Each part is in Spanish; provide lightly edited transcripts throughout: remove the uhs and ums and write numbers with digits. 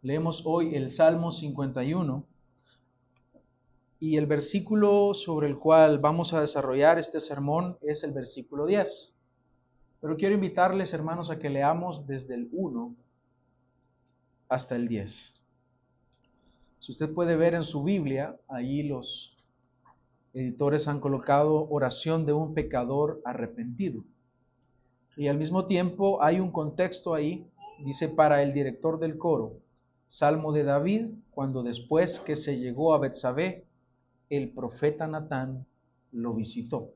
Leemos hoy el Salmo 51 y el versículo sobre el cual vamos a desarrollar este sermón es el versículo 10. Pero quiero invitarles, hermanos, a que leamos desde el 1 hasta el 10. Si usted puede ver en su Biblia, allí los editores han colocado oración de un pecador arrepentido. Y al mismo tiempo hay un contexto ahí, dice para el director del coro, Salmo de David, cuando después que se llegó a Betsabé, el profeta Natán lo visitó.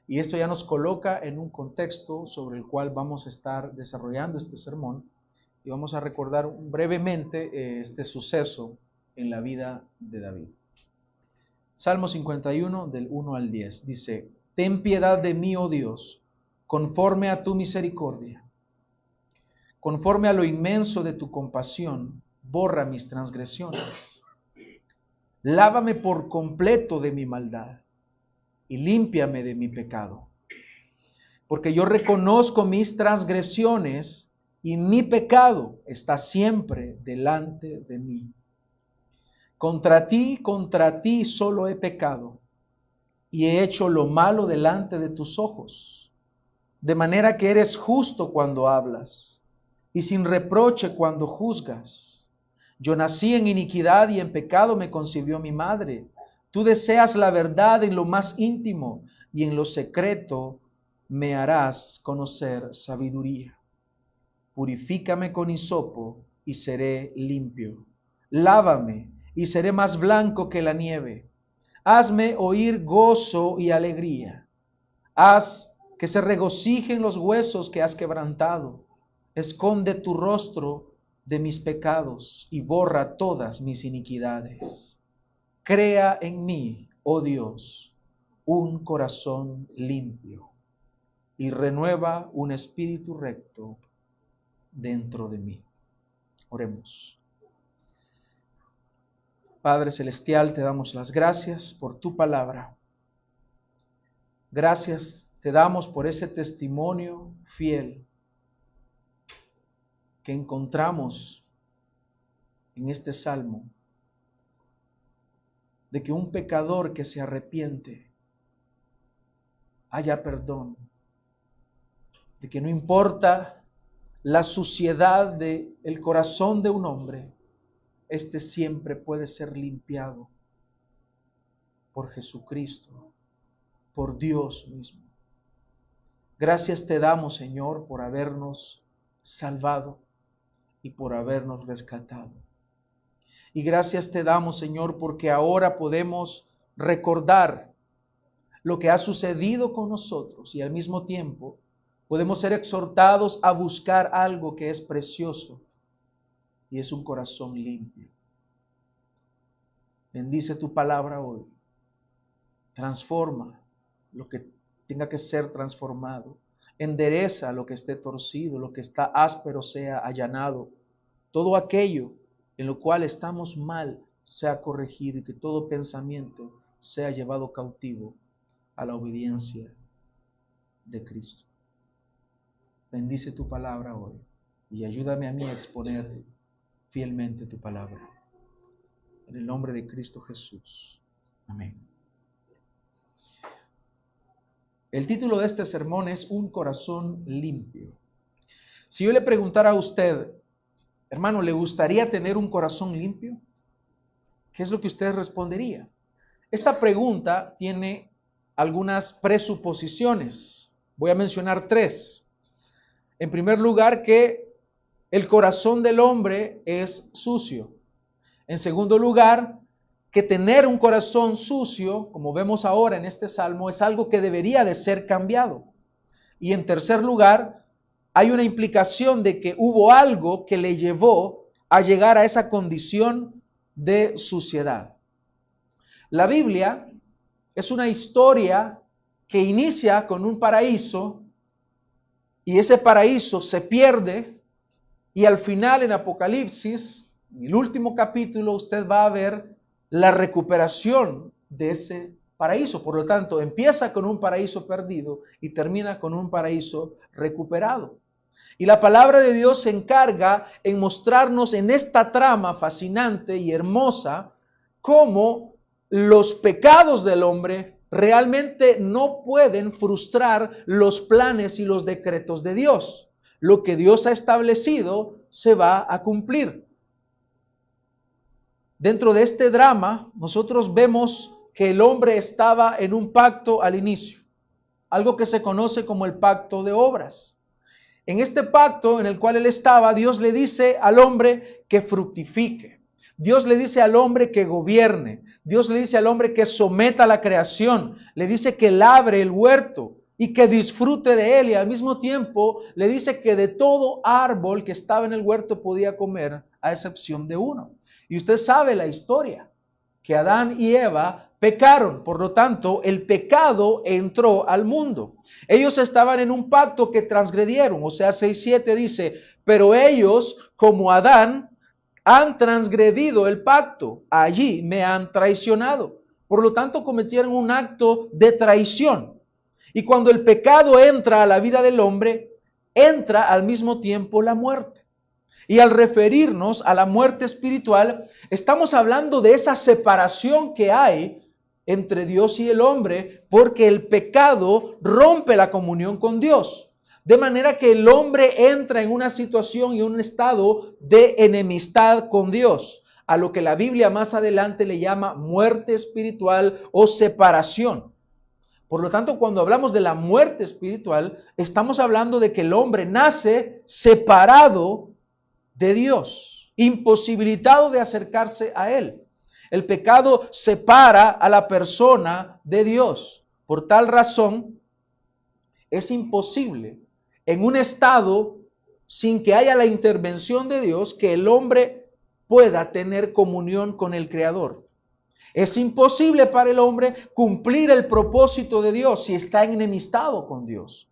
Y esto ya nos coloca en un contexto sobre el cual vamos a estar desarrollando este sermón y vamos a recordar brevemente este suceso en la vida de David. Salmo 51 del 1 al 10 dice: Ten piedad de mí, oh Dios, conforme a tu misericordia. Conforme a lo inmenso de tu compasión, borra mis transgresiones. Lávame por completo de mi maldad y límpiame de mi pecado. Porque yo reconozco mis transgresiones y mi pecado está siempre delante de mí. Contra ti solo he pecado y he hecho lo malo delante de tus ojos, de manera que eres justo cuando hablas y sin reproche cuando juzgas. Yo nací en iniquidad y en pecado me concibió mi madre. Tú deseas la verdad en lo más íntimo y en lo secreto me harás conocer sabiduría. Purifícame con hisopo y seré limpio. Lávame y seré más blanco que la nieve. Hazme oír gozo y alegría. Haz que se regocijen los huesos que has quebrantado. Esconde tu rostro de mis pecados y borra todas mis iniquidades. Crea en mí, oh Dios, un corazón limpio y renueva un espíritu recto dentro de mí. Oremos. Padre Celestial, te damos las gracias por tu palabra. Gracias te damos por ese testimonio fiel que encontramos en este salmo, de que un pecador que se arrepiente haya perdón, de que no importa la suciedad del corazón de un hombre, este siempre puede ser limpiado por Jesucristo, por Dios mismo. Gracias te damos, Señor, por habernos salvado y por habernos rescatado. Y gracias te damos, Señor, porque ahora podemos recordar lo que ha sucedido con nosotros y al mismo tiempo podemos ser exhortados a buscar algo que es precioso y es un corazón limpio. Bendice tu palabra hoy. Transforma lo que tenga que ser transformado. Endereza lo que esté torcido, lo que está áspero sea allanado. Todo aquello en lo cual estamos mal sea corregido y que todo pensamiento sea llevado cautivo a la obediencia de Cristo. Bendice tu palabra hoy y ayúdame a mí a exponer fielmente tu palabra. En el nombre de Cristo Jesús. Amén. El título de este sermón es Un corazón limpio. Si yo le preguntara a usted, hermano, ¿le gustaría tener un corazón limpio? ¿Qué es lo que usted respondería? Esta pregunta tiene algunas presuposiciones. Voy a mencionar 3. En primer lugar, que el corazón del hombre es sucio. En segundo lugar, que tener un corazón sucio, como vemos ahora en este salmo, es algo que debería de ser cambiado. Y en tercer lugar, hay una implicación de que hubo algo que le llevó a llegar a esa condición de suciedad. La Biblia es una historia que inicia con un paraíso y ese paraíso se pierde y al final en Apocalipsis, en el último capítulo, usted va a ver la recuperación de ese paraíso. Por lo tanto, empieza con un paraíso perdido y termina con un paraíso recuperado. Y la palabra de Dios se encarga en mostrarnos en esta trama fascinante y hermosa cómo los pecados del hombre realmente no pueden frustrar los planes y los decretos de Dios. Lo que Dios ha establecido se va a cumplir. Dentro de este drama, nosotros vemos que el hombre estaba en un pacto al inicio, algo que se conoce como el pacto de obras. En este pacto en el cual él estaba, Dios le dice al hombre que fructifique. Dios le dice al hombre que gobierne. Dios le dice al hombre que someta la creación. Le dice que labre el huerto y que disfrute de él. Y al mismo tiempo le dice que de todo árbol que estaba en el huerto podía comer, a excepción de uno. Y usted sabe la historia, que Adán y Eva pecaron, por lo tanto, el pecado entró al mundo. Ellos estaban en un pacto que transgredieron, o sea, 6:7 dice, pero ellos, como Adán, han transgredido el pacto, allí me han traicionado. Por lo tanto, cometieron un acto de traición. Y cuando el pecado entra a la vida del hombre, entra al mismo tiempo la muerte. Y al referirnos a la muerte espiritual, estamos hablando de esa separación que hay entre Dios y el hombre, porque el pecado rompe la comunión con Dios. De manera que el hombre entra en una situación y un estado de enemistad con Dios, a lo que la Biblia más adelante le llama muerte espiritual o separación. Por lo tanto, cuando hablamos de la muerte espiritual, estamos hablando de que el hombre nace separado de Dios, imposibilitado de acercarse a Él. El pecado separa a la persona de Dios. Por tal razón, es imposible en un estado sin que haya la intervención de Dios que el hombre pueda tener comunión con el Creador. Es imposible para el hombre cumplir el propósito de Dios si está enemistado con Dios.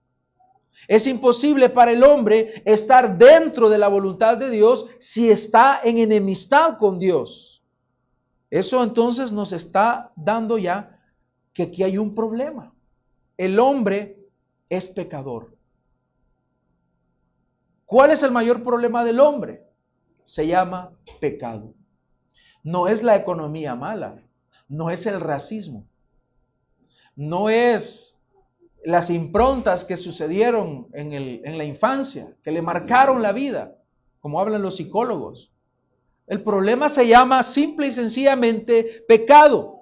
Es imposible para el hombre estar dentro de la voluntad de Dios si está en enemistad con Dios. Eso entonces nos está dando ya que aquí hay un problema. El hombre es pecador. ¿Cuál es el mayor problema del hombre? Se llama pecado. No es la economía mala, no es el racismo, no es las improntas que sucedieron en la infancia, que le marcaron la vida, como hablan los psicólogos. El problema se llama simple y sencillamente pecado.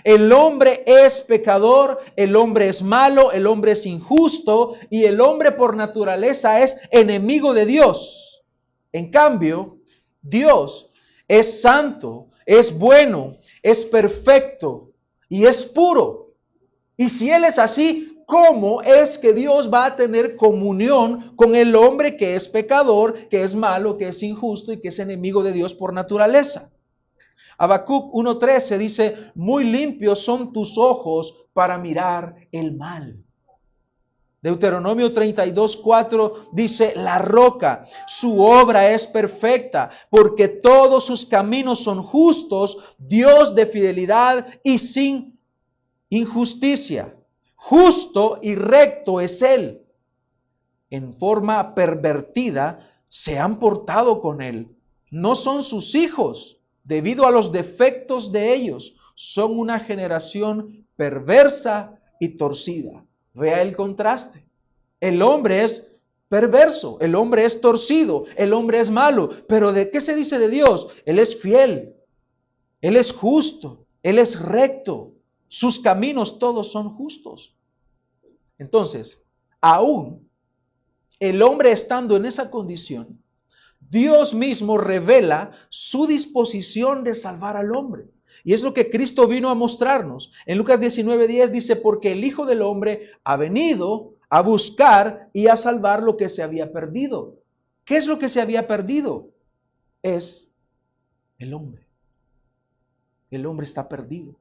El hombre es pecador, el hombre es malo, el hombre es injusto y el hombre por naturaleza es enemigo de Dios. En cambio, Dios es santo, es bueno, es perfecto y es puro. Y si Él es así, ¿cómo es que Dios va a tener comunión con el hombre que es pecador, que es malo, que es injusto y que es enemigo de Dios por naturaleza? Habacuc 1:13 dice, muy limpios son tus ojos para mirar el mal. Deuteronomio 32:4 dice, la roca, su obra es perfecta, porque todos sus caminos son justos, Dios de fidelidad y sin injusticia. Justo y recto es Él. En forma pervertida se han portado con Él. No son sus hijos, debido a los defectos de ellos. Son una generación perversa y torcida. Vea el contraste. El hombre es perverso, el hombre es torcido, el hombre es malo. Pero ¿de qué se dice de Dios? Él es fiel, Él es justo, Él es recto. Sus caminos todos son justos. Entonces, aún el hombre estando en esa condición, Dios mismo revela su disposición de salvar al hombre. Y es lo que Cristo vino a mostrarnos. En Lucas 19:10 dice, porque el Hijo del Hombre ha venido a buscar y a salvar lo que se había perdido. ¿Qué es lo que se había perdido? Es el hombre. El hombre está perdido.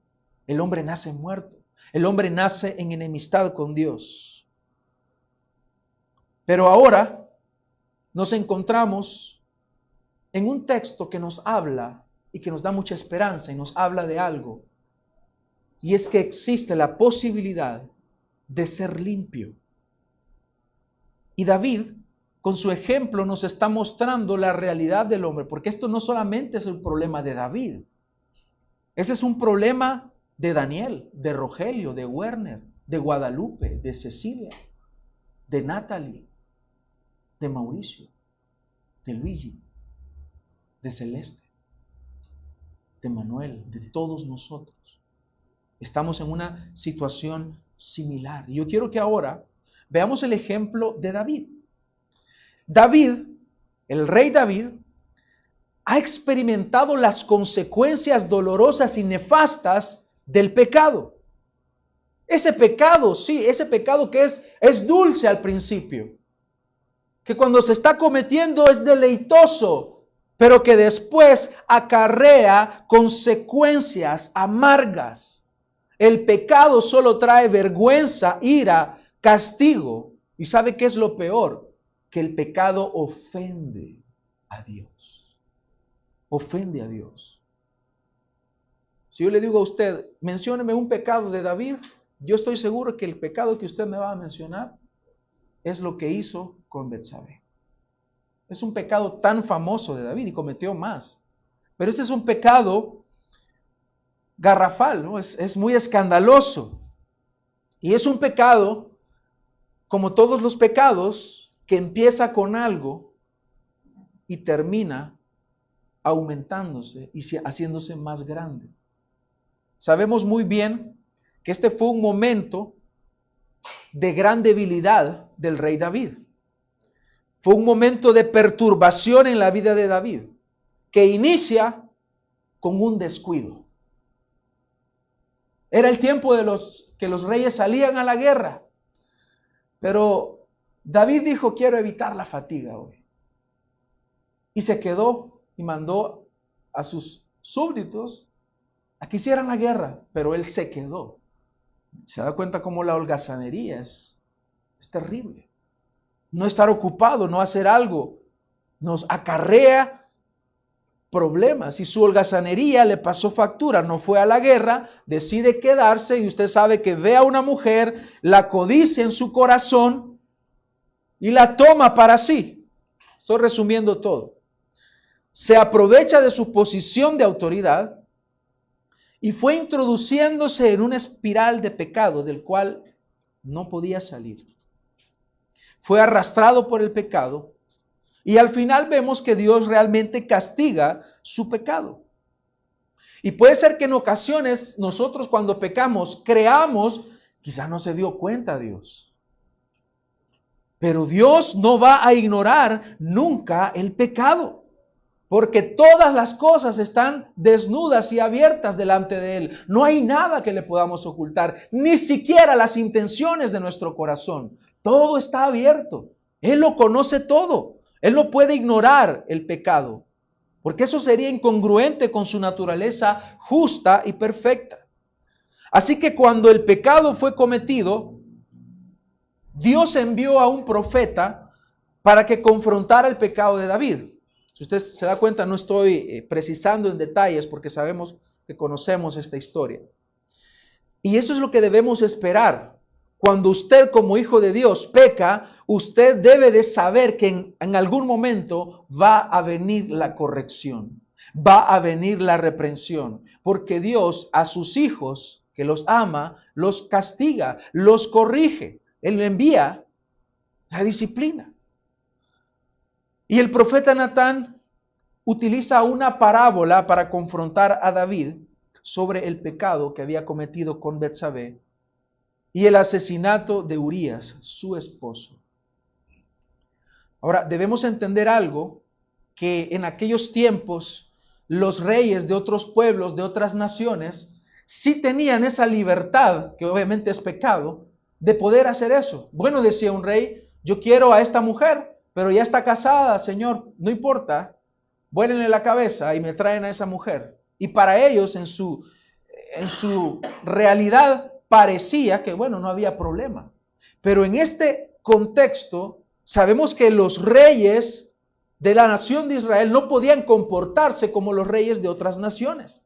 El hombre nace muerto. El hombre nace en enemistad con Dios. Pero ahora nos encontramos en un texto que nos habla y que nos da mucha esperanza y nos habla de algo. Y es que existe la posibilidad de ser limpio. Y David con su ejemplo nos está mostrando la realidad del hombre, porque esto no solamente es el problema de David, ese es un problema de Daniel, de Rogelio, de Werner, de Guadalupe, de Cecilia, de Natalie, de Mauricio, de Luigi, de Celeste, de Manuel, de todos nosotros. Estamos en una situación similar. Y yo quiero que ahora veamos el ejemplo de David. David, el rey David, ha experimentado las consecuencias dolorosas y nefastas del pecado. Ese pecado, sí, ese pecado que es dulce al principio, que cuando se está cometiendo es deleitoso, pero que después acarrea consecuencias amargas. El pecado solo trae vergüenza, ira, castigo. ¿Y sabe qué es lo peor? Que el pecado ofende a Dios. Ofende a Dios. Si yo le digo a usted, mencióneme un pecado de David, yo estoy seguro que el pecado que usted me va a mencionar es lo que hizo con Betsabé. Es un pecado tan famoso de David y cometió más. Pero este es un pecado garrafal, ¿no? Es muy escandaloso. Y es un pecado, como todos los pecados, que empieza con algo y termina aumentándose y haciéndose más grande. Sabemos muy bien que este fue un momento de gran debilidad del rey David. Fue un momento de perturbación en la vida de David, que inicia con un descuido. Era el tiempo de que los reyes salían a la guerra, pero David dijo, quiero evitar la fatiga hoy. Y se quedó y mandó a sus súbditos a que hicieran la guerra, pero él se quedó. Se da cuenta cómo la holgazanería es terrible. No estar ocupado, no hacer algo, nos acarrea problemas. Y su holgazanería le pasó factura, no fue a la guerra, decide quedarse y usted sabe que ve a una mujer, la codicia en su corazón y la toma para sí. Estoy resumiendo todo. Se aprovecha de su posición de autoridad y fue introduciéndose en una espiral de pecado del cual no podía salir. Fue arrastrado por el pecado y al final vemos que Dios realmente castiga su pecado. Y puede ser que en ocasiones nosotros cuando pecamos creamos, quizá no se dio cuenta Dios. Pero Dios no va a ignorar nunca el pecado. Porque todas las cosas están desnudas y abiertas delante de Él. No hay nada que le podamos ocultar, ni siquiera las intenciones de nuestro corazón. Todo está abierto. Él lo conoce todo. Él no puede ignorar el pecado, porque eso sería incongruente con su naturaleza justa y perfecta. Así que cuando el pecado fue cometido, Dios envió a un profeta para que confrontara el pecado de David. Si usted se da cuenta, no estoy precisando en detalles porque sabemos que conocemos esta historia. Y eso es lo que debemos esperar. Cuando usted como hijo de Dios peca, usted debe de saber que en algún momento va a venir la corrección, va a venir la reprensión, porque Dios a sus hijos que los ama, los castiga, los corrige. Él envía la disciplina. Y el profeta Natán utiliza una parábola para confrontar a David sobre el pecado que había cometido con Betsabé y el asesinato de Urías, su esposo. Ahora, debemos entender algo, que en aquellos tiempos los reyes de otros pueblos, de otras naciones, sí tenían esa libertad, que obviamente es pecado, de poder hacer eso. Bueno, decía un rey, yo quiero a esta mujer, pero ya está casada, Señor, no importa, vuélenle la cabeza y me traen a esa mujer. Y para ellos, en su realidad, parecía que, bueno, no había problema. Pero en este contexto, sabemos que los reyes de la nación de Israel no podían comportarse como los reyes de otras naciones.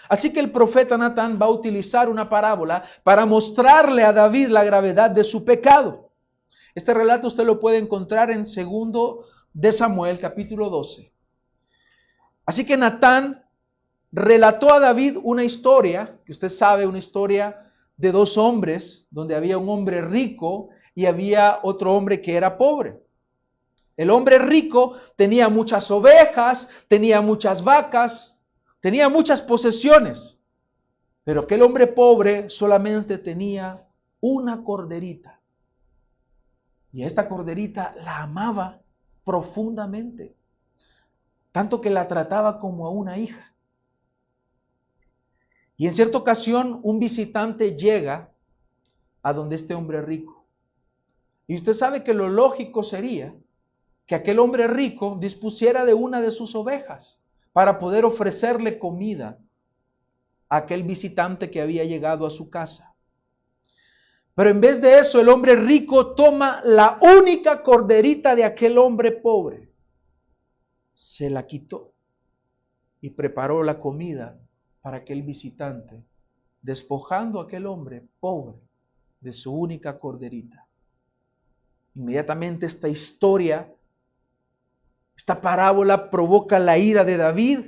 Así que el profeta Natán va a utilizar una parábola para mostrarle a David la gravedad de su pecado. Este relato usted lo puede encontrar en 2 de Samuel, capítulo 12. Así que Natán relató a David una historia, que usted sabe, una historia de dos hombres, donde había un hombre rico y había otro hombre que era pobre. El hombre rico tenía muchas ovejas, tenía muchas vacas, tenía muchas posesiones, pero aquel hombre pobre solamente tenía una corderita. Y esta corderita la amaba profundamente, tanto que la trataba como a una hija. Y en cierta ocasión un visitante llega a donde este hombre rico. Y usted sabe que lo lógico sería que aquel hombre rico dispusiera de una de sus ovejas para poder ofrecerle comida a aquel visitante que había llegado a su casa. Pero en vez de eso, el hombre rico toma la única corderita de aquel hombre pobre, se la quitó y preparó la comida para aquel visitante, despojando a aquel hombre pobre de su única corderita. Inmediatamente esta historia, esta parábola provoca la ira de David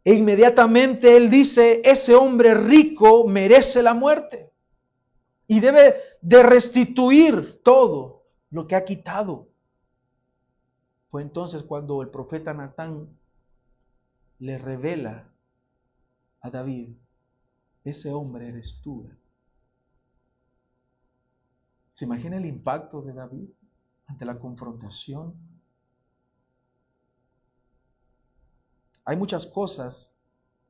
e inmediatamente él dice, ese hombre rico merece la muerte y debe de restituir todo lo que ha quitado. Fue entonces cuando el profeta Natán le revela a David, ese hombre eres tú. ¿Se imagina el impacto de David ante la confrontación? Hay muchas cosas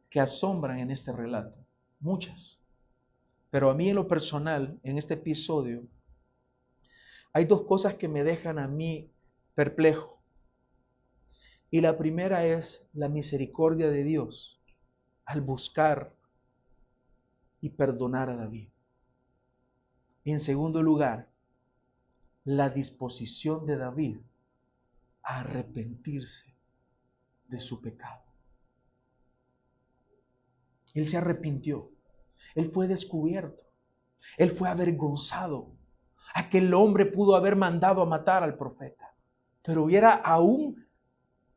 que asombran en este relato, muchas. Pero a mí en lo personal, en este episodio, hay dos cosas que me dejan a mí perplejo. Y la primera es la misericordia de Dios al buscar y perdonar a David. Y en segundo lugar, la disposición de David a arrepentirse de su pecado. Él se arrepintió. Él fue descubierto. Él fue avergonzado. Aquel hombre pudo haber mandado a matar al profeta, pero hubiera aún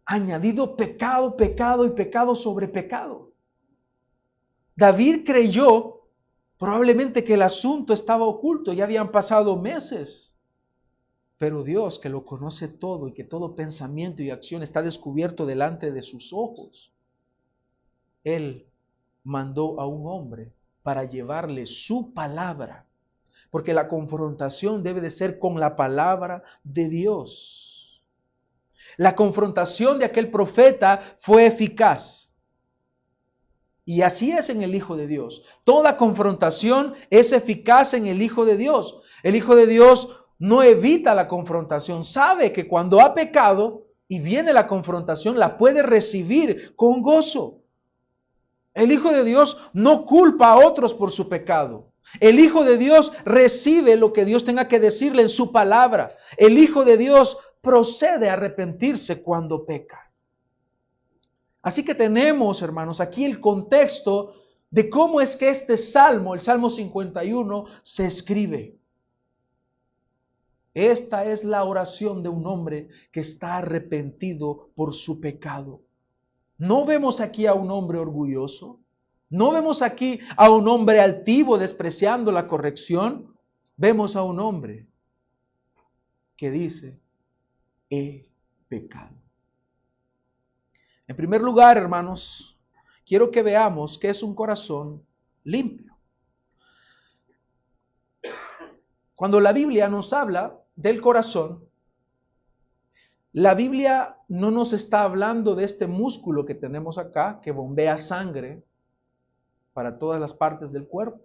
añadido pecado, pecado y pecado sobre pecado. David creyó probablemente que el asunto estaba oculto, ya habían pasado meses. Pero Dios, que lo conoce todo y que todo pensamiento y acción está descubierto delante de sus ojos, Él mandó a un hombre para llevarle su palabra, porque la confrontación debe de ser con la palabra de Dios. La confrontación de aquel profeta fue eficaz. Y así es en el Hijo de Dios. Toda confrontación es eficaz en el Hijo de Dios. El Hijo de Dios no evita la confrontación. Sabe que cuando ha pecado y viene la confrontación, la puede recibir con gozo. El Hijo de Dios no culpa a otros por su pecado. El Hijo de Dios recibe lo que Dios tenga que decirle en su palabra. El Hijo de Dios procede a arrepentirse cuando peca. Así que tenemos, hermanos, aquí el contexto de cómo es que este salmo, el Salmo 51, se escribe. Esta es la oración de un hombre que está arrepentido por su pecado. No vemos aquí a un hombre orgulloso. No vemos aquí a un hombre altivo despreciando la corrección. Vemos a un hombre que dice, he pecado. En primer lugar, hermanos, quiero que veamos qué es un corazón limpio. Cuando la Biblia nos habla del corazón, la Biblia no nos está hablando de este músculo que tenemos acá, que bombea sangre para todas las partes del cuerpo.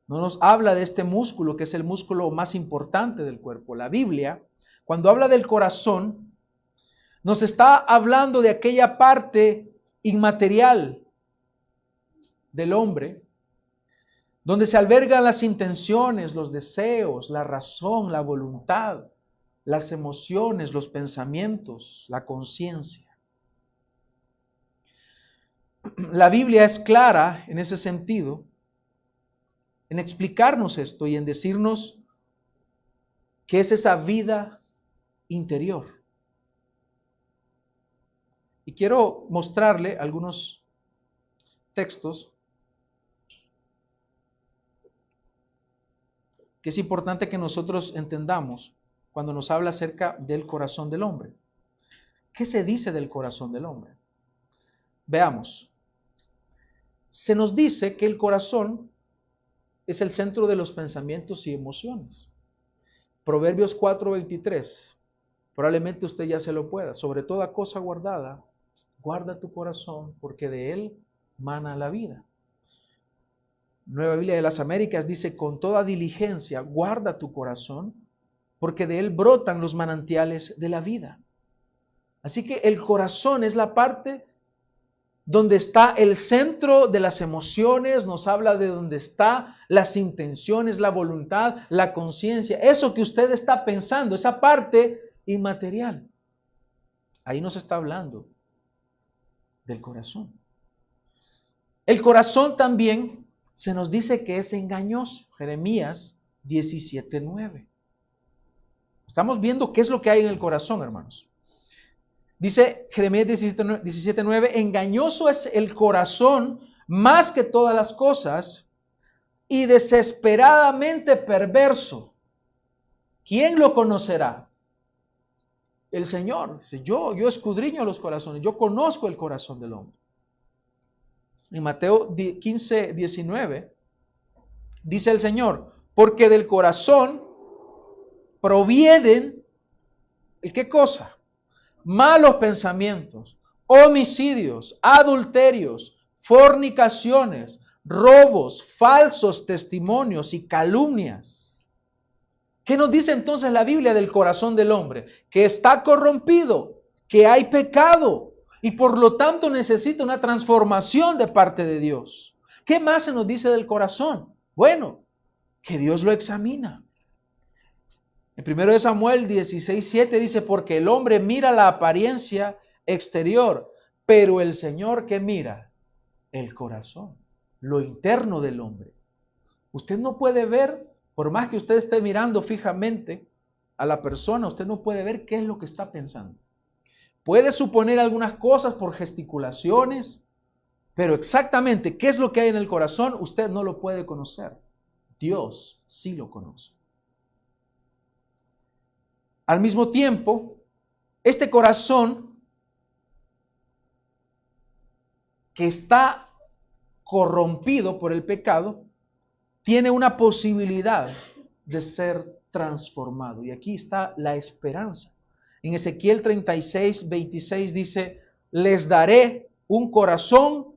No nos habla de este músculo, que es el músculo más importante del cuerpo. La Biblia, cuando habla del corazón, nos está hablando de aquella parte inmaterial del hombre, donde se albergan las intenciones, los deseos, la razón, la voluntad, las emociones, los pensamientos, la conciencia. La Biblia es clara en ese sentido, en explicarnos esto y en decirnos que es esa vida interior. Y quiero mostrarle algunos textos que es importante que nosotros entendamos cuando nos habla acerca del corazón del hombre. ¿Qué se dice del corazón del hombre? Veamos. Se nos dice que el corazón es el centro de los pensamientos y emociones. Proverbios 4:23. Probablemente usted ya se lo pueda. Sobre toda cosa guardada, guarda tu corazón, porque de él mana la vida. Nueva Biblia de las Américas dice, con toda diligencia, guarda tu corazón, porque de él brotan los manantiales de la vida. Así que el corazón es la parte donde está el centro de las emociones, nos habla de donde está las intenciones, la voluntad, la conciencia, eso que usted está pensando, esa parte inmaterial. Ahí nos está hablando del corazón. El corazón también se nos dice que es engañoso. Jeremías 17:9. Estamos viendo qué es lo que hay en el corazón, hermanos. Dice Jeremías 17:9, engañoso es el corazón más que todas las cosas y desesperadamente perverso. ¿Quién lo conocerá? El Señor. Yo escudriño los corazones, yo conozco el corazón del hombre. En Mateo 15:19 dice el Señor, porque del corazón provienen, ¿qué cosa? Malos pensamientos, homicidios, adulterios, fornicaciones, robos, falsos testimonios y calumnias. ¿Qué nos dice entonces la Biblia del corazón del hombre? Que está corrompido, que hay pecado y por lo tanto necesita una transformación de parte de Dios. ¿Qué más se nos dice del corazón? Bueno, que Dios lo examina. En 1 Samuel 16:7 dice, porque el hombre mira la apariencia exterior, pero el Señor, ¿qué mira? El corazón, lo interno del hombre. Usted no puede ver, por más que usted esté mirando fijamente a la persona, usted no puede ver qué es lo que está pensando. Puede suponer algunas cosas por gesticulaciones, pero exactamente qué es lo que hay en el corazón, usted no lo puede conocer. Dios sí lo conoce. Al mismo tiempo, este corazón que está corrompido por el pecado, tiene una posibilidad de ser transformado. Y aquí está la esperanza. En Ezequiel 36:26 dice, les daré un corazón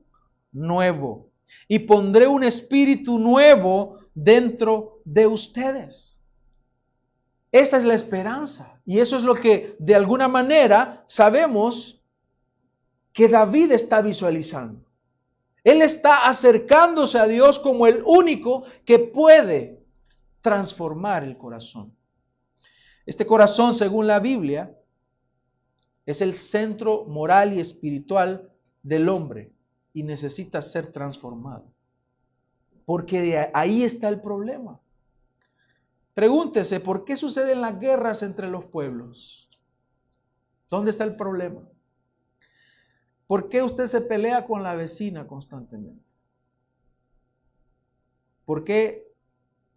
nuevo y pondré un espíritu nuevo dentro de ustedes. Esta es la esperanza. Y eso es lo que de alguna manera sabemos que David está visualizando. Él está acercándose a Dios como el único que puede transformar el corazón. Este corazón, según la Biblia, es el centro moral y espiritual del hombre y necesita ser transformado. Porque de ahí está el problema. Pregúntese, ¿por qué suceden las guerras entre los pueblos? ¿Dónde está el problema? ¿Por qué usted se pelea con la vecina constantemente? ¿Por qué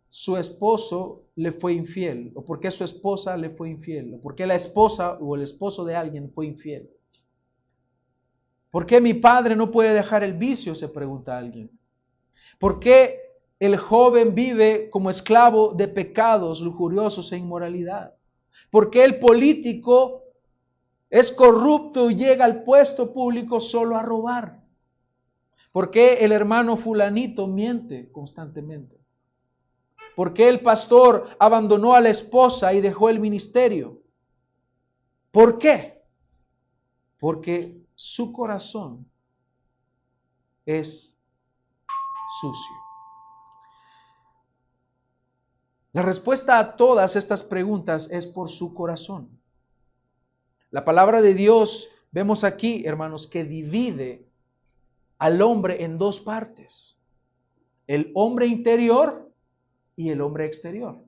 su esposo le fue infiel? ¿O por qué su esposa le fue infiel? ¿O por qué la esposa o el esposo de alguien fue infiel? ¿Por qué mi padre no puede dejar el vicio? Se pregunta alguien. ¿Por qué el joven vive como esclavo de pecados lujuriosos e inmoralidad? ¿Por qué el político es corrupto y llega al puesto público solo a robar? ¿Por qué el hermano fulanito miente constantemente? ¿Por qué el pastor abandonó a la esposa y dejó el ministerio? ¿Por qué? Porque su corazón es sucio. La respuesta a todas estas preguntas es por su corazón. La palabra de Dios, vemos aquí, hermanos, que divide al hombre en dos partes. El hombre interior y el hombre exterior.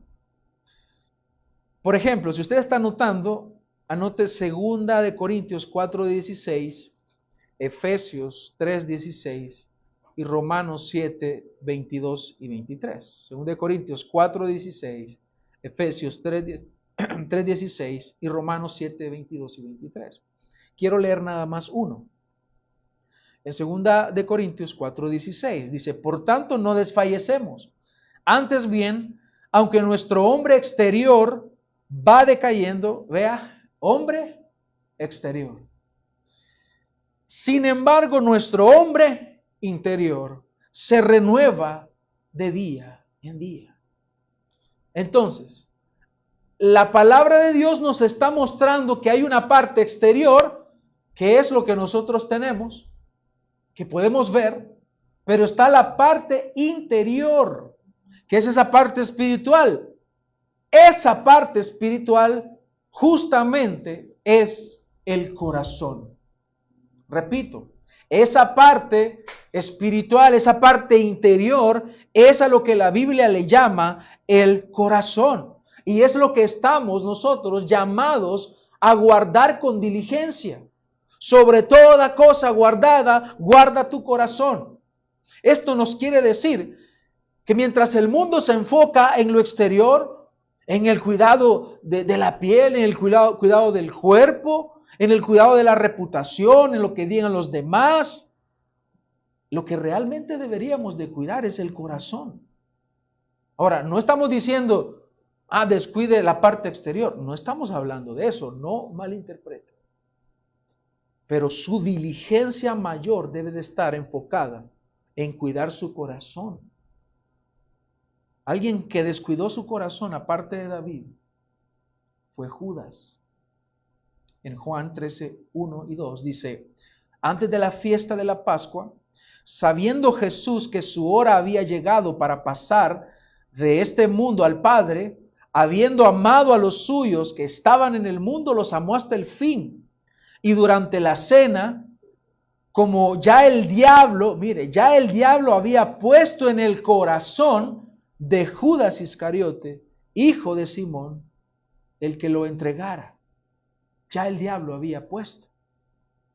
Por ejemplo, si usted está anotando, anote 2 Corintios 4:16, Efesios 3:16 y Romanos 7:22 y 23. 2 Corintios 4:16, Efesios 3:16 y Romanos 7:22 y 23. Quiero leer nada más uno. En 2 Corintios 4:16 dice: por tanto no desfallecemos. Antes bien, aunque nuestro hombre exterior va decayendo, vea, hombre exterior. Sin embargo, nuestro hombre interior se renueva de día en día. Entonces, la palabra de Dios nos está mostrando que hay una parte exterior, que es lo que nosotros tenemos, que podemos ver, pero está la parte interior, que es esa parte espiritual. Esa parte espiritual justamente es el corazón. Repito, esa parte espiritual, esa parte interior, es a lo que la Biblia le llama el corazón. Y es lo que estamos nosotros llamados a guardar con diligencia. Sobre toda cosa guardada, guarda tu corazón. Esto nos quiere decir que mientras el mundo se enfoca en lo exterior, en el cuidado de la piel, en el cuidado del cuerpo, en el cuidado de la reputación, en lo que digan los demás, lo que realmente deberíamos de cuidar es el corazón. Ahora, no estamos diciendo, descuide la parte exterior. No estamos hablando de eso, no malinterprete. Pero su diligencia mayor debe de estar enfocada en cuidar su corazón. Alguien que descuidó su corazón, aparte de David, fue Judas. En Juan 13:1 y 2 dice: antes de la fiesta de la Pascua, sabiendo Jesús que su hora había llegado para pasar de este mundo al Padre, habiendo amado a los suyos que estaban en el mundo, los amó hasta el fin. Y durante la cena, como ya el diablo había puesto en el corazón de Judas Iscariote, hijo de Simón, el que lo entregara. Ya el diablo había puesto.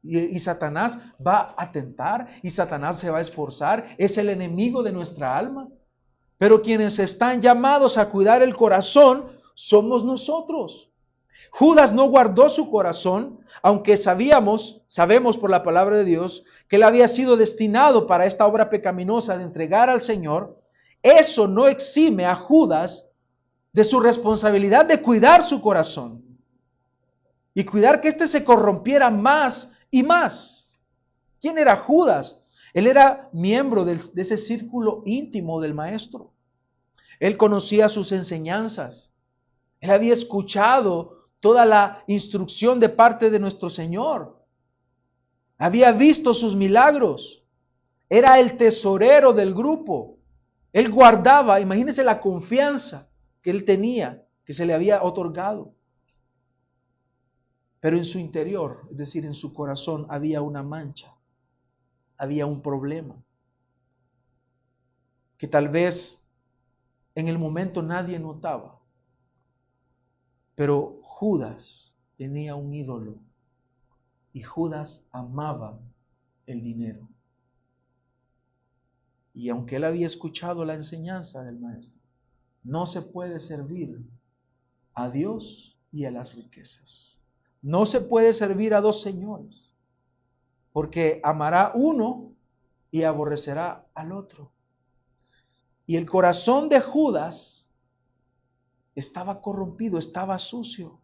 Y Satanás va a tentar, y Satanás se va a esforzar, es el enemigo de nuestra alma. Pero quienes están llamados a cuidar el corazón somos nosotros. Judas no guardó su corazón, aunque sabemos por la palabra de Dios que él había sido destinado para esta obra pecaminosa de entregar al Señor. Eso no exime a Judas de su responsabilidad de cuidar su corazón y cuidar que éste se corrompiera más y más. ¿Quién era Judas? Él era miembro de ese círculo íntimo del Maestro. Él conocía sus enseñanzas. Él había escuchado toda la instrucción de parte de nuestro Señor. Había visto sus milagros. Era el tesorero del grupo. Él guardaba, imagínense la confianza que él tenía, que se le había otorgado. Pero en su interior, es decir, en su corazón, había una mancha, había un problema, que tal vez en el momento nadie notaba. Pero Judas tenía un ídolo y Judas amaba el dinero. Y aunque él había escuchado la enseñanza del Maestro, no se puede servir a Dios y a las riquezas. No se puede servir a dos señores, porque amará uno y aborrecerá al otro. Y el corazón de Judas estaba corrompido, estaba sucio.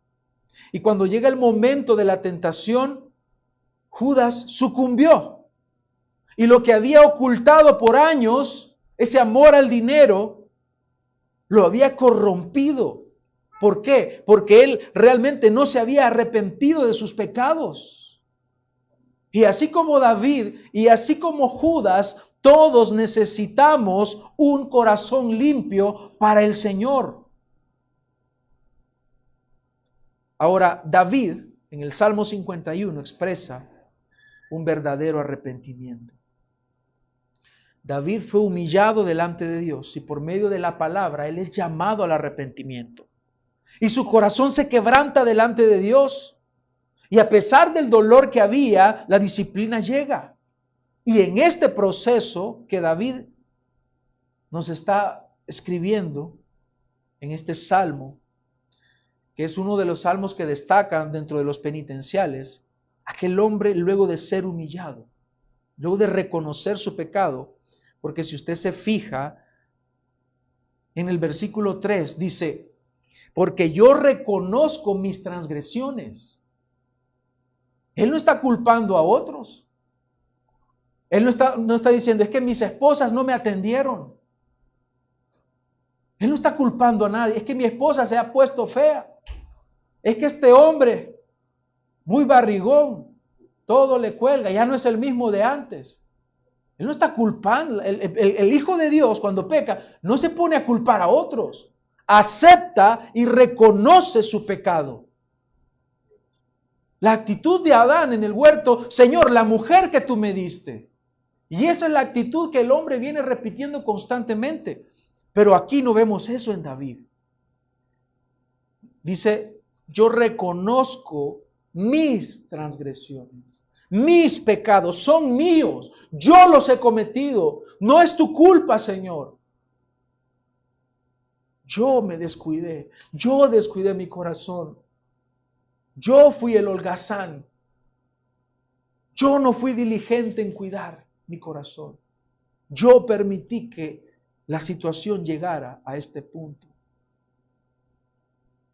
Y cuando llega el momento de la tentación, Judas sucumbió. Y lo que había ocultado por años, ese amor al dinero, lo había corrompido. ¿Por qué? Porque él realmente no se había arrepentido de sus pecados. Y así como David y así como Judas, todos necesitamos un corazón limpio para el Señor. Ahora, David, en el Salmo 51, expresa un verdadero arrepentimiento. David fue humillado delante de Dios y por medio de la palabra él es llamado al arrepentimiento. Y su corazón se quebranta delante de Dios. Y a pesar del dolor que había, la disciplina llega. Y en este proceso que David nos está escribiendo, en este salmo, que es uno de los salmos que destacan dentro de los penitenciales, aquel hombre luego de ser humillado, luego de reconocer su pecado, porque si usted se fija en el versículo 3, dice, porque yo reconozco mis transgresiones. Él no está culpando a otros. Él no está diciendo, es que mis esposas no me atendieron. Él no está culpando a nadie, es que mi esposa se ha puesto fea. Es que este hombre, muy barrigón, todo le cuelga, ya no es el mismo de antes. Él no está culpando. El Hijo de Dios, cuando peca, no se pone a culpar a otros. Acepta y reconoce su pecado. La actitud de Adán en el huerto, Señor, la mujer que tú me diste. Y esa es la actitud que el hombre viene repitiendo constantemente. Pero aquí no vemos eso en David. Dice, yo reconozco mis transgresiones, mis pecados son míos, yo los he cometido, no es tu culpa, Señor. Yo me descuidé, yo descuidé mi corazón, yo fui el holgazán, yo no fui diligente en cuidar mi corazón, yo permití que la situación llegara a este punto.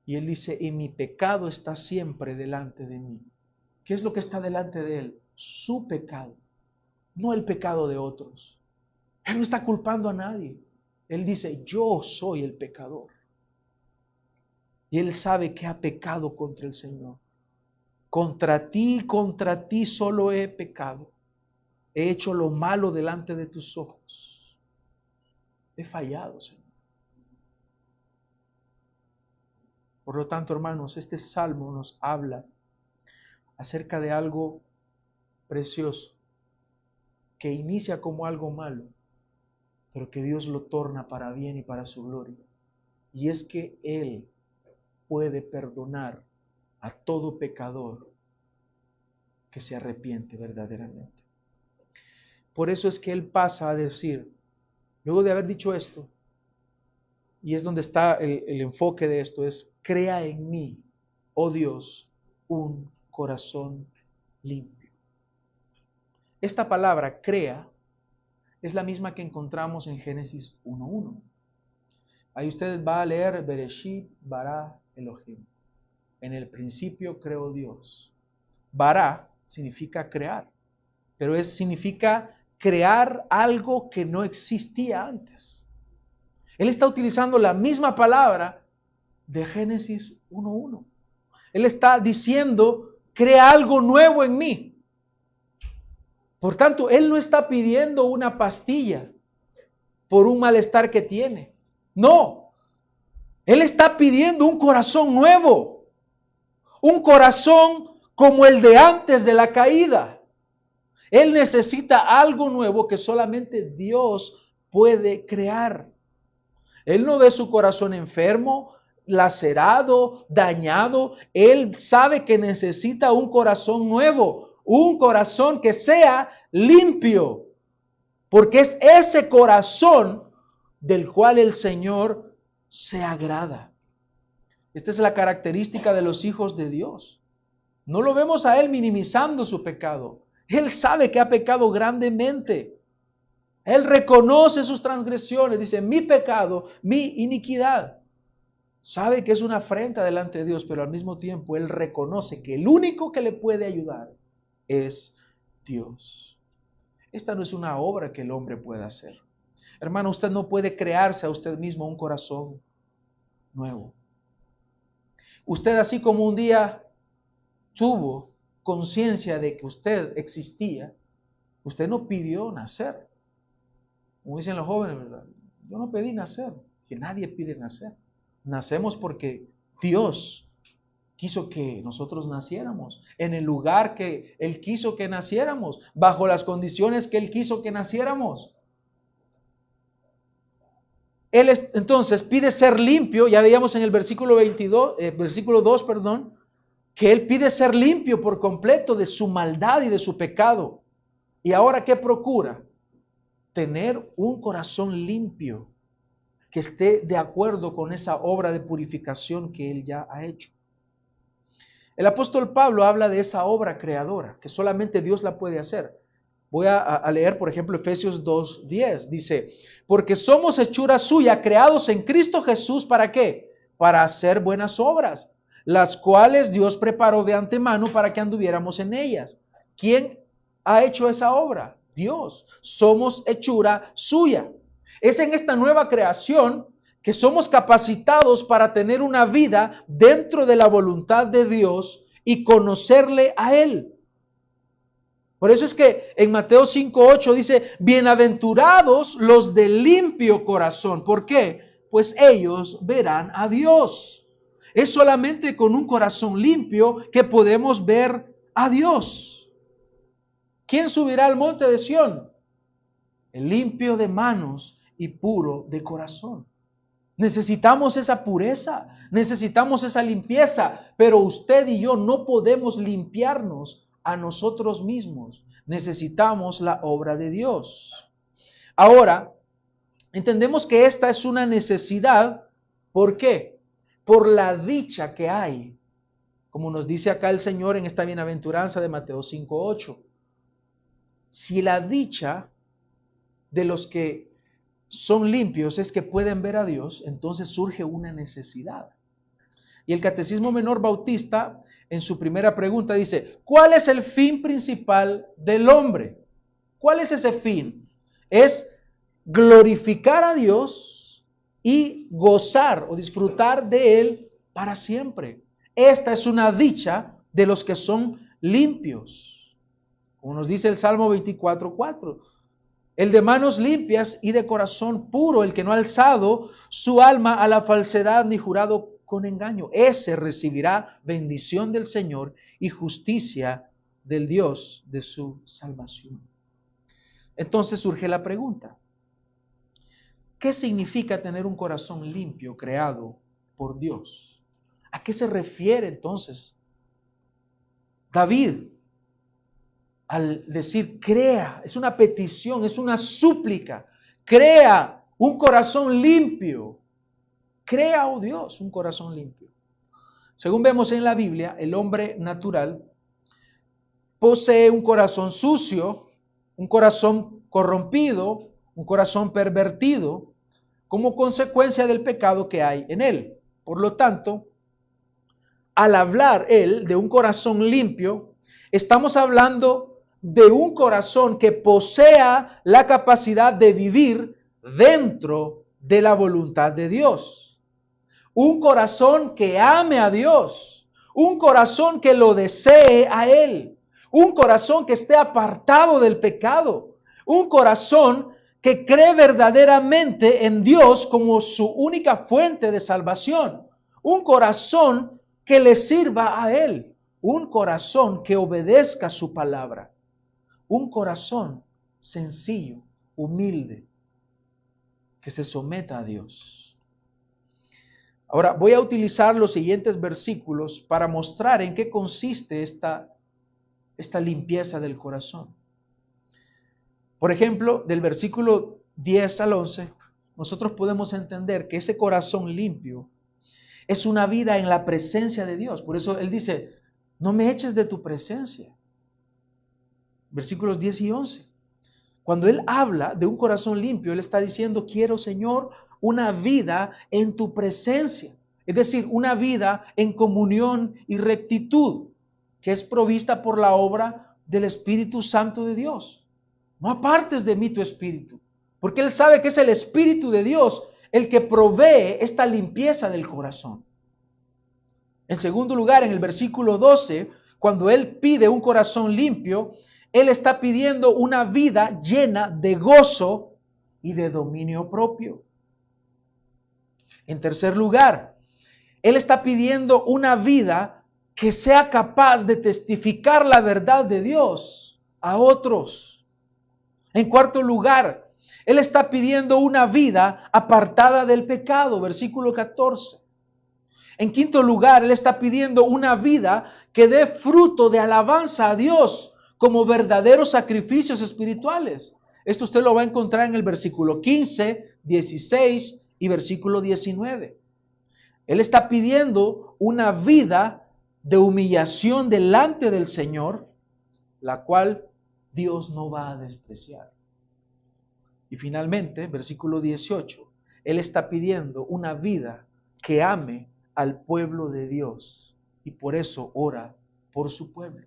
Y él dice, y mi pecado está siempre delante de mí. ¿Qué es lo que está delante de él? Su pecado, no el pecado de otros. Él no está culpando a nadie. Él dice, yo soy el pecador. Y él sabe que ha pecado contra el Señor. Contra ti solo he pecado. He hecho lo malo delante de tus ojos. He fallado, Señor. Por lo tanto, hermanos, este salmo nos habla acerca de algo precioso, que inicia como algo malo, pero que Dios lo torna para bien y para su gloria. Y es que Él puede perdonar a todo pecador que se arrepiente verdaderamente. Por eso es que Él pasa a decir, luego de haber dicho esto, y es donde está el enfoque de esto, es, crea en mí, oh Dios, un corazón limpio. Esta palabra, crea, es la misma que encontramos en Génesis 1:1. Ahí usted va a leer Bereshit bara Elohim. En el principio creó Dios. Bara significa crear, pero significa crear algo que no existía antes. Él está utilizando la misma palabra de Génesis 1:1. Él está diciendo, crea algo nuevo en mí. Por tanto, Él no está pidiendo una pastilla por un malestar que tiene. No, Él está pidiendo un corazón nuevo. Un corazón como el de antes de la caída. Él necesita algo nuevo que solamente Dios puede crear. Él no ve su corazón enfermo, lacerado, dañado. Él sabe que necesita un corazón nuevo, un corazón que sea limpio, porque es ese corazón del cual el Señor se agrada. Esta es la característica de los hijos de Dios. No lo vemos a Él minimizando su pecado. Él sabe que ha pecado grandemente. Él reconoce sus transgresiones, dice, mi pecado, mi iniquidad. Sabe que es una afrenta delante de Dios, pero al mismo tiempo Él reconoce que el único que le puede ayudar es Dios. Esta no es una obra que el hombre pueda hacer. Hermano, usted no puede crearse a usted mismo un corazón nuevo. Usted, así como un día tuvo conciencia de que usted existía, usted no pidió nacer. Como dicen los jóvenes, ¿verdad? Yo no pedí nacer, que nadie pide nacer. Nacemos porque Dios quiso que nosotros naciéramos, en el lugar que Él quiso que naciéramos, bajo las condiciones que Él quiso que naciéramos. Entonces pide ser limpio. Ya veíamos en el versículo 2, que Él pide ser limpio por completo de su maldad y de su pecado. ¿Y ahora qué procura? Tener un corazón limpio que esté de acuerdo con esa obra de purificación que Él ya ha hecho. El apóstol Pablo habla de esa obra creadora, que solamente Dios la puede hacer. Voy a leer, por ejemplo, Efesios 2:10. Dice, porque somos hechura suya, creados en Cristo Jesús, ¿para qué? Para hacer buenas obras, las cuales Dios preparó de antemano para que anduviéramos en ellas. ¿Quién ha hecho esa obra? Dios. Somos hechura suya. Es en esta nueva creación que somos capacitados para tener una vida dentro de la voluntad de Dios y conocerle a Él. Por eso es que en Mateo 5:8 dice, bienaventurados los de limpio corazón. ¿Por qué? Pues ellos verán a Dios. Es solamente con un corazón limpio que podemos ver a Dios. ¿Quién subirá al monte de Sión? El limpio de manos y puro de corazón. Necesitamos esa pureza, necesitamos esa limpieza, pero usted y yo no podemos limpiarnos a nosotros mismos. Necesitamos la obra de Dios. Ahora, entendemos que esta es una necesidad. ¿Por qué? Por la dicha que hay. Como nos dice acá el Señor en esta bienaventuranza de Mateo 5:8. Si la dicha de los que son limpios es que pueden ver a Dios, entonces surge una necesidad. Y el Catecismo Menor Bautista, en su primera pregunta, dice, ¿cuál es el fin principal del hombre? ¿Cuál es ese fin? Es glorificar a Dios y gozar o disfrutar de Él para siempre. Esta es una dicha de los que son limpios. Como nos dice el Salmo 24:4. El de manos limpias y de corazón puro, el que no ha alzado su alma a la falsedad ni jurado con engaño. Ese recibirá bendición del Señor y justicia del Dios de su salvación. Entonces surge la pregunta, ¿qué significa tener un corazón limpio creado por Dios? ¿A qué se refiere entonces David al decir crea? Es una petición, es una súplica. Crea un corazón limpio. Crea, oh Dios, un corazón limpio. Según vemos en la Biblia, el hombre natural posee un corazón sucio, un corazón corrompido, un corazón pervertido, como consecuencia del pecado que hay en él. Por lo tanto, al hablar él de un corazón limpio, estamos hablando de un corazón que posea la capacidad de vivir dentro de la voluntad de Dios. Un corazón que ame a Dios, un corazón que lo desee a Él, un corazón que esté apartado del pecado, un corazón que cree verdaderamente en Dios como su única fuente de salvación, un corazón que le sirva a Él, un corazón que obedezca su palabra, un corazón sencillo, humilde, que se someta a Dios. Ahora voy a utilizar los siguientes versículos para mostrar en qué consiste esta limpieza del corazón. Por ejemplo, del versículo 10 al 11, nosotros podemos entender que ese corazón limpio es una vida en la presencia de Dios. Por eso Él dice, no me eches de tu presencia. Versículos 10 y 11. Cuando Él habla de un corazón limpio, Él está diciendo, quiero, Señor, una vida en tu presencia. Es decir, una vida en comunión y rectitud, que es provista por la obra del Espíritu Santo de Dios. No apartes de mí tu Espíritu, porque Él sabe que es el Espíritu de Dios el que provee esta limpieza del corazón. En segundo lugar, en el versículo 12, cuando Él pide un corazón limpio, Él está pidiendo una vida llena de gozo y de dominio propio. En tercer lugar, Él está pidiendo una vida que sea capaz de testificar la verdad de Dios a otros. En cuarto lugar, Él está pidiendo una vida apartada del pecado, versículo 14. En quinto lugar, Él está pidiendo una vida que dé fruto de alabanza a Dios como verdaderos sacrificios espirituales. Esto usted lo va a encontrar en el versículo 15, 16 y versículo 19. Él está pidiendo una vida de humillación delante del Señor, la cual Dios no va a despreciar. Y finalmente, versículo 18, Él está pidiendo una vida que ame al pueblo de Dios y por eso ora por su pueblo.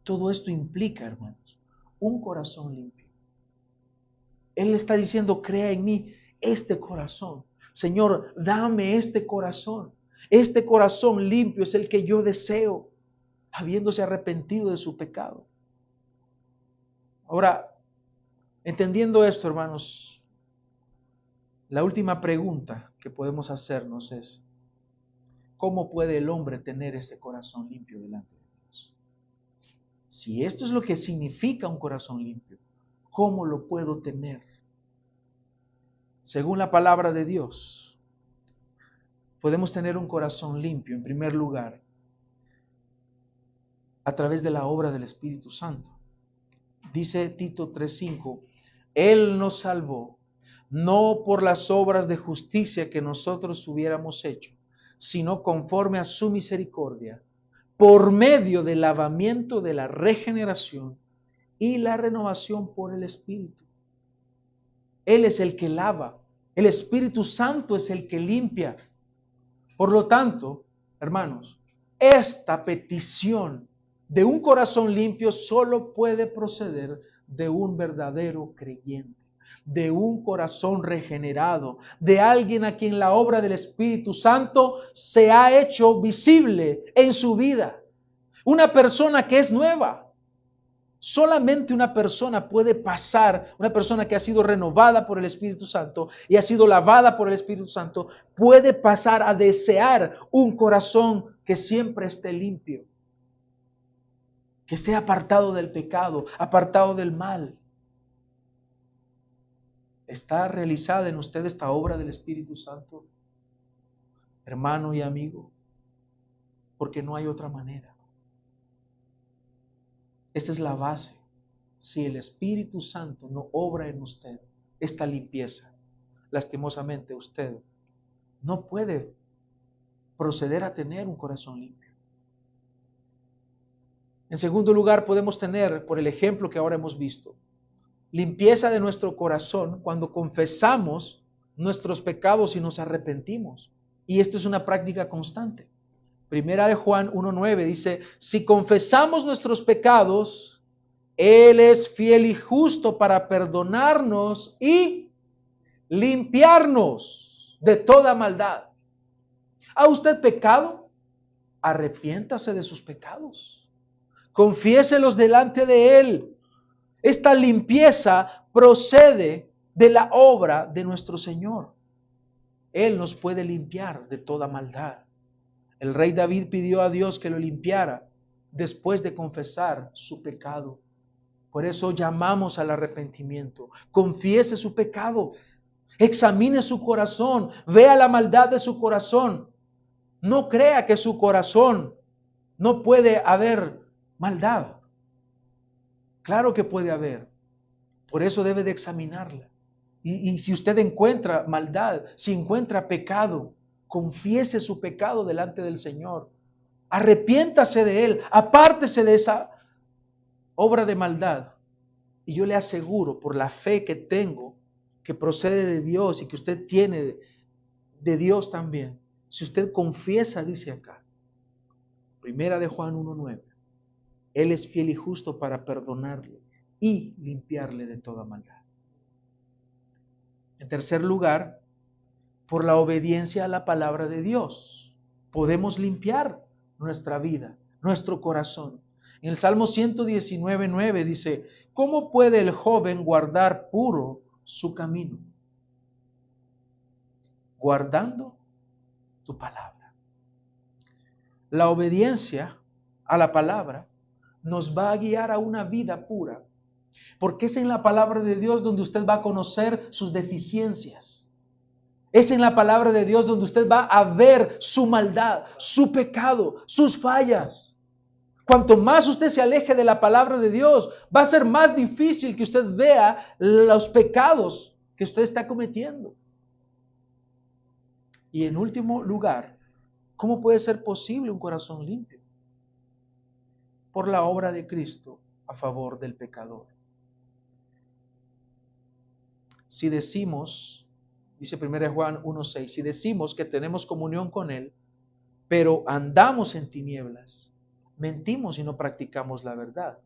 Todo esto implica, hermanos, un corazón limpio. Él está diciendo, crea en mí este corazón. Señor, dame este corazón. Este corazón limpio es el que yo deseo, habiéndose arrepentido de su pecado. Ahora, entendiendo esto, hermanos, la última pregunta que podemos hacernos es, ¿cómo puede el hombre tener este corazón limpio delante de Dios? Si esto es lo que significa un corazón limpio, ¿cómo lo puedo tener? Según la palabra de Dios, podemos tener un corazón limpio, en primer lugar, a través de la obra del Espíritu Santo. Dice Tito 3:5, Él nos salvó, no por las obras de justicia que nosotros hubiéramos hecho, sino conforme a su misericordia, por medio del lavamiento de la regeneración y la renovación por el Espíritu. Él es el que lava, el Espíritu Santo es el que limpia. Por lo tanto, hermanos, esta petición de un corazón limpio solo puede proceder de un verdadero creyente, de un corazón regenerado, de alguien a quien la obra del Espíritu Santo se ha hecho visible en su vida. Una persona que es nueva. Solamente una persona puede pasar, una persona que ha sido renovada por el Espíritu Santo y ha sido lavada por el Espíritu Santo, puede pasar a desear un corazón que siempre esté limpio, que esté apartado del pecado, apartado del mal. ¿Está realizada en usted esta obra del Espíritu Santo, hermano y amigo? Porque no hay otra manera. Esta es la base. Si el Espíritu Santo no obra en usted esta limpieza, lastimosamente usted no puede proceder a tener un corazón limpio. En segundo lugar, podemos tener, por el ejemplo que ahora hemos visto, limpieza de nuestro corazón cuando confesamos nuestros pecados y nos arrepentimos. Y esto es una práctica constante. Primera de Juan 1:9 dice, si confesamos nuestros pecados, Él es fiel y justo para perdonarnos y limpiarnos de toda maldad. ¿Ha usted pecado? Arrepiéntase de sus pecados. Confiéselos delante de Él. Esta limpieza procede de la obra de nuestro Señor. Él nos puede limpiar de toda maldad. El rey David pidió a Dios que lo limpiara después de confesar su pecado. Por eso llamamos al arrepentimiento. Confiese su pecado. Examine su corazón. Vea la maldad de su corazón. No crea que su corazón no puede haber maldad. Claro que puede haber. Por eso debe de examinarla. Y si usted encuentra maldad, si encuentra pecado, confiese su pecado delante del Señor. Arrepiéntase de él. Apártese de esa obra de maldad. Y yo le aseguro, por la fe que tengo, que procede de Dios y que usted tiene de Dios también, si usted confiesa, dice acá, Primera de Juan 1:9, Él es fiel y justo para perdonarle y limpiarle de toda maldad. En tercer lugar, por la obediencia a la palabra de Dios, podemos limpiar nuestra vida, nuestro corazón. En el Salmo 119:9 dice, ¿cómo puede el joven guardar puro su camino? Guardando tu palabra. La obediencia a la palabra nos va a guiar a una vida pura. Porque es en la palabra de Dios donde usted va a conocer sus deficiencias. Es en la palabra de Dios donde usted va a ver su maldad, su pecado, sus fallas. Cuanto más usted se aleje de la palabra de Dios, va a ser más difícil que usted vea los pecados que usted está cometiendo. Y en último lugar, ¿cómo puede ser posible un corazón limpio? Por la obra de Cristo a favor del pecador. Si decimos, dice 1 Juan 1:6, si decimos que tenemos comunión con Él, pero andamos en tinieblas, mentimos y no practicamos la verdad.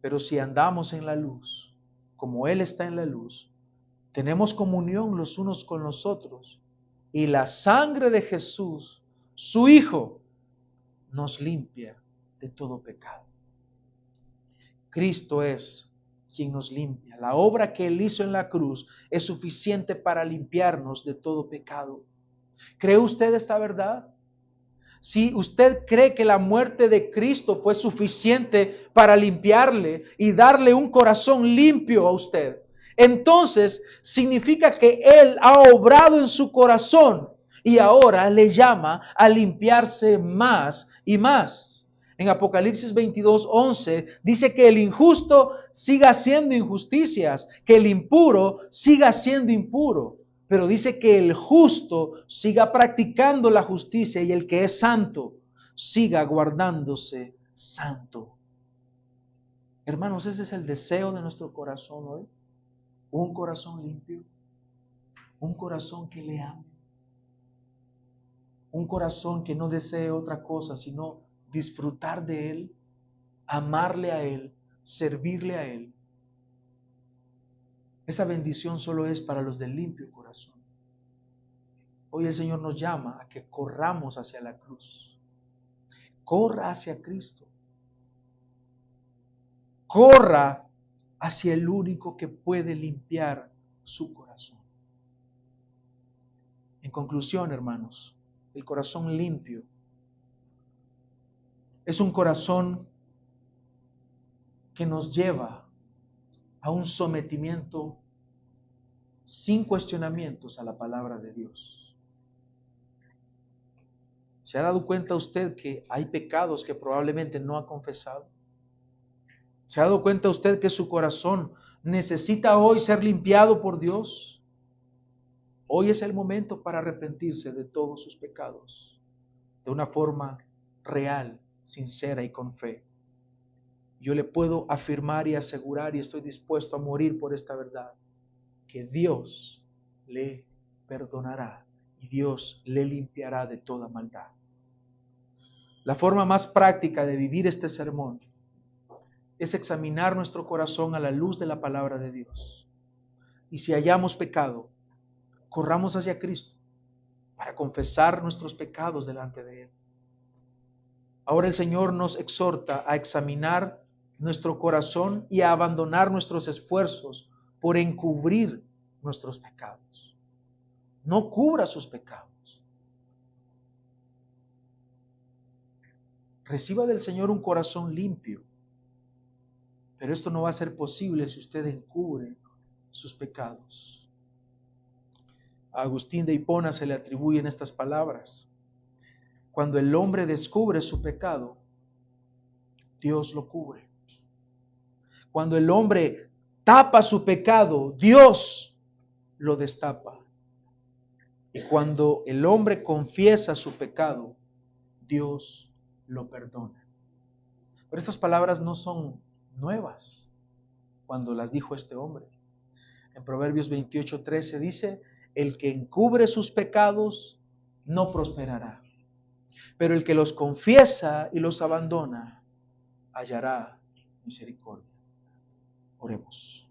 Pero si andamos en la luz, como Él está en la luz, tenemos comunión los unos con los otros, y la sangre de Jesús, su Hijo, nos limpia de todo pecado. Cristo es quien nos limpia. La obra que Él hizo en la cruz es suficiente para limpiarnos de todo pecado. ¿Cree usted esta verdad? Si usted cree que la muerte de Cristo fue suficiente para limpiarle y darle un corazón limpio a usted, entonces significa que Él ha obrado en su corazón y ahora le llama a limpiarse más y más. En Apocalipsis 22:11 dice que el injusto siga haciendo injusticias, que el impuro siga siendo impuro. Pero dice que el justo siga practicando la justicia y el que es santo siga guardándose santo. Hermanos, ese es el deseo de nuestro corazón hoy. Un corazón limpio, un corazón que le ame, un corazón que no desee otra cosa sino disfrutar de Él, amarle a Él, servirle a Él. Esa bendición solo es para los del limpio corazón. Hoy el Señor nos llama a que corramos hacia la cruz. Corra hacia Cristo. Corra hacia el único que puede limpiar su corazón. En conclusión, hermanos, el corazón limpio es un corazón que nos lleva a un sometimiento sin cuestionamientos a la palabra de Dios. ¿Se ha dado cuenta usted que hay pecados que probablemente no ha confesado? ¿Se ha dado cuenta usted que su corazón necesita hoy ser limpiado por Dios? Hoy es el momento para arrepentirse de todos sus pecados, de una forma real, sincera y con fe. Yo le puedo afirmar y asegurar, y estoy dispuesto a morir por esta verdad, que Dios le perdonará y Dios le limpiará de toda maldad. La forma más práctica de vivir este sermón es examinar nuestro corazón a la luz de la palabra de Dios. Y si hallamos pecado, corramos hacia Cristo para confesar nuestros pecados delante de Él. Ahora el Señor nos exhorta a examinar nuestro corazón y a abandonar nuestros esfuerzos por encubrir nuestros pecados. No cubra sus pecados. Reciba del Señor un corazón limpio. Pero esto no va a ser posible si usted encubre sus pecados. A Agustín de Hipona se le atribuyen estas palabras. Cuando el hombre descubre su pecado, Dios lo cubre. Cuando el hombre tapa su pecado, Dios lo destapa. Y cuando el hombre confiesa su pecado, Dios lo perdona. Pero estas palabras no son nuevas cuando las dijo este hombre. En Proverbios 28:13 dice: el que encubre sus pecados no prosperará, pero el que los confiesa y los abandona hallará misericordia. Oremos.